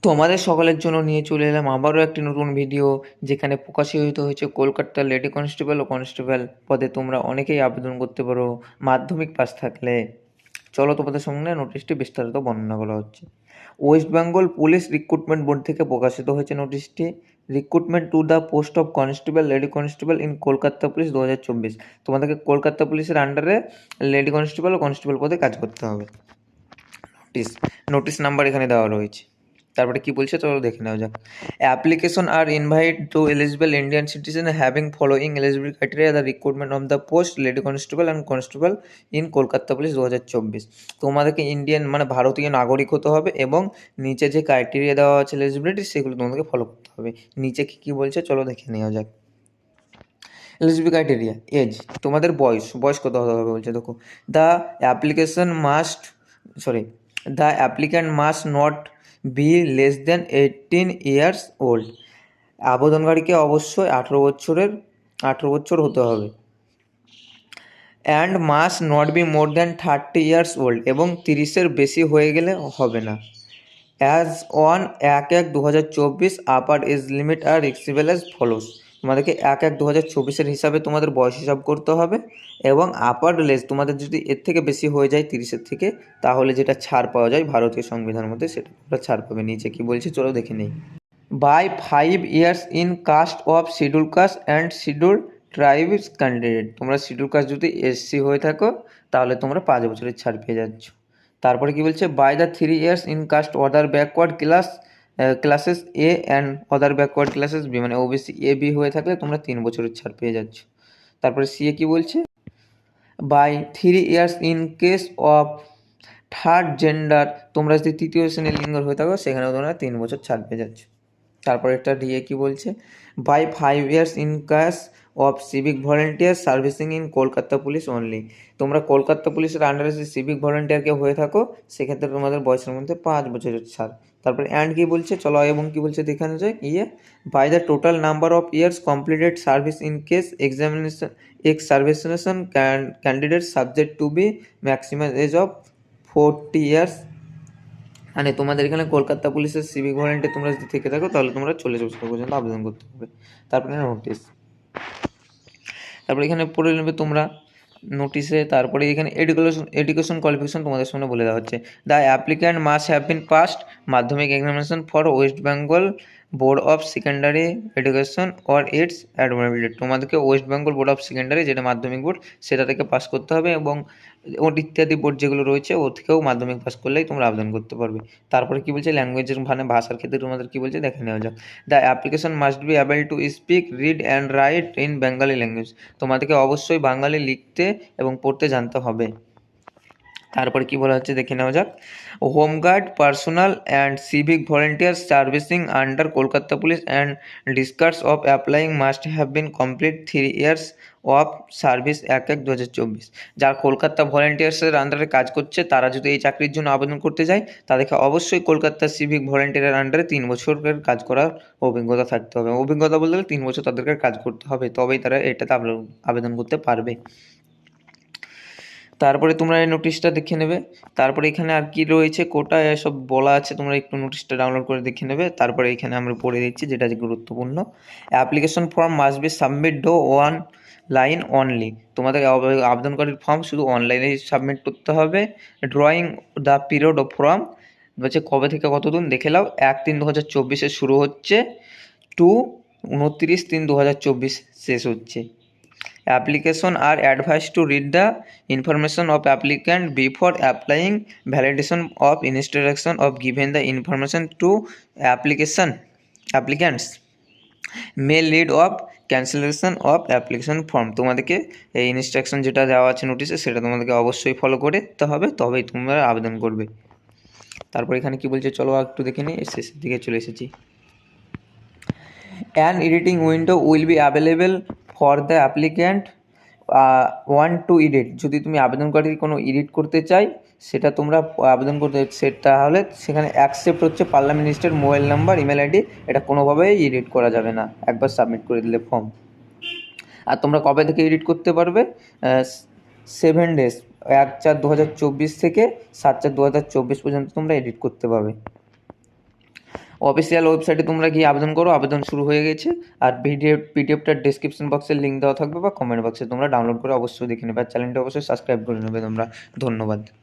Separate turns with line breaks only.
তোমাদের সকলের জন্য নিয়ে চলে এলাম আবারও একটি নতুন ভিডিও, যেখানে প্রকাশিত হয়েছে কলকাতার লেডি কনস্টেবল ও কনস্টেবল পদে তোমরা অনেকেই আবেদন করতে পারো মাধ্যমিক পাস থাকলে। চলো তোমাদের সঙ্গে নোটিশটি বিস্তারিত বর্ণনা করা হচ্ছে। West Bengal police recruitment board থেকে প্রকাশিত হয়েছে নোটিশটি। Recruitment to the post of constable lady constable in Kolkata police 2024। তোমাদেরকে কলকাতা পুলিশের আন্ডারে লেডি কনস্টেবল ও কনস্টেবল পদে কাজ করতে হবে। নোটিশ নোটিশ নাম্বার এখানে দেওয়া রয়েছে। তারপরে কি বলছে চলো দেখে নেওয়া যাক। Application are invite to eligible Indian citizen having following eligible criteria the recruitment of the post lady constable and constable in Kolkata police 2024। তোমাদেরকে ইন্ডিয়ান মানে ভারতীয় নাগরিক হতে হবে এবং নিচে যে ক্রাইটেরিয়া দেওয়া আছে এলিজিবিলিটি সেগুলো তোমাদেরকে ফলো করতে হবে। নিচে কী কী বলছে চলো দেখে নেওয়া যাক। এলিজিবল ক্রাইটেরিয়া এজ, তোমাদের বয়স কত হতে হবে বলছে। দেখো, the application must the applicant must not be less than 18 years old. আবেদনকারীকে অবশ্যই 18 বছর হতে হবে। And must not be more than 30 years old, এবং 30-এর বেশি হয়ে গেলে হবে না। As on 1/1/2024 upper age limit are relaxable as follows. তোমাদেরকে 1/1/2024 হিসাবে তোমাদের বয়স হিসাব করতে হবে, এবং আপার লেস তোমাদের যদি এর থেকে বেশি হয়ে যায় 30-এর থেকে, তাহলে যেটা ছাড় পাওয়া যায় ভারতীয় সংবিধানের মধ্যে সেটা তোমরা ছাড় পাবে। নিচে কি বলছে চলো দেখে নেই। By 5 years in caste of schedule caste and schedule tribes candidate. তোমরা শিডিউল কাস্ট যদি এসসি হয়ে থাকো তাহলে তোমরা 5 বছরের ছাড় পেয়ে যাচ্ছ। তারপরে কি বলছে, by the 3 years in caste other backward classes A and other backward classes B, মানে ওবিসি এ বি হয়ে থাকলে তোমরা 3 বছরের ছাড় পেয়ে যাচ্ছ। তারপরে সি এ কি বলছে, by 3 years in case of third gender. তোমরা যদি তৃতীয় শ্রেণীর লিঙ্গের হয়ে থাকো সেখানেও তোমরা 3 বছর ছাড় পেয়ে যাচ্ছ। তারপরে একটা ডিএ কি বলছে, by 5 years in case of civic volunteer servicing in Kolkata police only. তোমরা কলকাতা পুলিশের আন্ডারে যদি সিভিক ভলেন্টিয়ারকে হয়ে থাকো সেক্ষেত্রে তোমাদের বয়সের মধ্যে 5 বছরের ছাড়। তারপরে অ্যান্ড কি বলছে চলো এবং কি বলছে দেখানো যায়। By the total number of years completed service in case ex servicemen candidate subject to be maximum age of 40 years. মানে তোমাদের এখানে কলকাতা পুলিশের সিভিক ভলেন্টিয়ার তোমরা যদি থেকে থাকো তাহলে তোমরা 40 বছর পর্যন্ত আবেদন করতে হবে। তারপরে নোটিশ, তারপরে এখানে পড়ে নেবে তোমরা নোটিশে। তারপরে এখানে এডুকেশন কোয়ালিফিকেশন তোমাদের সামনে বলে দেওয়া হচ্ছে। The applicant must have been passed Madhyamik examination for West Bengal board of secondary education or its administrator. তোমাদেরকে West Bengal board of secondary, যেটা মাধ্যমিক বোর্ড, সেটা থেকে পাস করতে হবে, এবং ওর ইত্যাদি বোর্ড যেগুলো রয়েছে ওর থেকেও মাধ্যমিক পাস করলেই তোমরা আবেদন করতে পারবে। তারপরে কি বলছে, ল্যাঙ্গুয়েজের মানে ভাষার ক্ষেত্রে তোমাদের কি বলছে দেখে নেওয়া যাক। The application must be able to speak read and right in Bengali language. তোমাদেরকে অবশ্যই বাঙালি লিখতে এবং পড়তে জানতে হবে। তারপরে কি বলা হচ্ছে দেখে নেওয়া যাক। Home guard personnel and civic volunteer servicing under Kolkata police and discourse of applying must have been complete 3 years of service 1/1/2024। যারা কলকাতা ভলেন্টিয়ার্সের আন্ডারে কাজ করছে তারা যদি এই চাকরির জন্য আবেদন করতে যায় তাদেরকে অবশ্যই কলকাতা সিভিক ভলেন্টিয়ারের আন্ডারে 3 বছরের কাজ করার অভিজ্ঞতা থাকতে হবে। অভিজ্ঞতা বলতে গেলে 3 বছর তাদেরকে কাজ করতে হবে, তবেই তারা এটাতে আবেদন করতে পারবে। তারপরে তোমরা এই নোটিশটা দেখে নেবে। তারপরে এখানে আর কি রয়েছে কোটা এসব বলা আছে, তোমরা একটু নোটিশটা ডাউনলোড করে দেখে নেবে। তারপরে এখানে আমরা পড়ে দিচ্ছি যেটা গুরুত্বপূর্ণ। Application form must be submitted online only. তোমাদের আবেদনকারীর ফর্ম শুধু অনলাইনে সাবমিট করতে হবে। During the period of form বলছে কবে থেকে কতদিন দেখে নাও। 1/3/2024 শুরু হচ্ছে টু 29/3/2024 শেষ হচ্ছে। Application are advised to read the information of applicant before applying. Validation of instruction of given the information to applicants may lead of cancellation of application form. তোমাদেরকে এই ইনস্ট্রাকশন যেটা দেওয়া আছে নোটিশে সেটা তোমাদেরকে অবশ্যই ফলো করতে হবে, তবেই তোমরা আবেদন করবে। তারপর এখানে কি বলছে চলো একটু দেখে নিই, শেষের দিকে চলে এসেছি। An editing window will be available for the applicant want to edit. যদি তুমি আবেদনকারী কোনো এডিট করতে চাই সেটা তোমরা আবেদন করতে সেটা হলে সেখানে অ্যাকসেপ্ট হচ্ছে পার্লামেন্ট লিস্টের মোবাইল নাম্বার ইমেল আইডি, এটা কোনোভাবেই এডিট করা যাবে না একবার সাবমিট করে দিলে ফর্ম। আর তোমরা কবে থেকে এডিট করতে পারবে, 7 days 1/4/2024 থেকে 7/4/2024 পর্যন্ত তোমরা এডিট করতে পারবে। অফিসিয়াল ওয়েবসাইটে তোমরা গিয়ে আবেদন করো, আবেদন শুরু হয়ে গেছে। আর পিডিএফটার ডেসক্রিপশন বক্সে লিঙ্ক দেওয়া থাকবে বা কমেন্ট বক্সে, তোমরা ডাউনলোড করে অবশ্যই দেখে নেবে। আর চ্যানেলটা অবশ্যই সাবস্ক্রাইব করে নেবে তোমরা। ধন্যবাদ।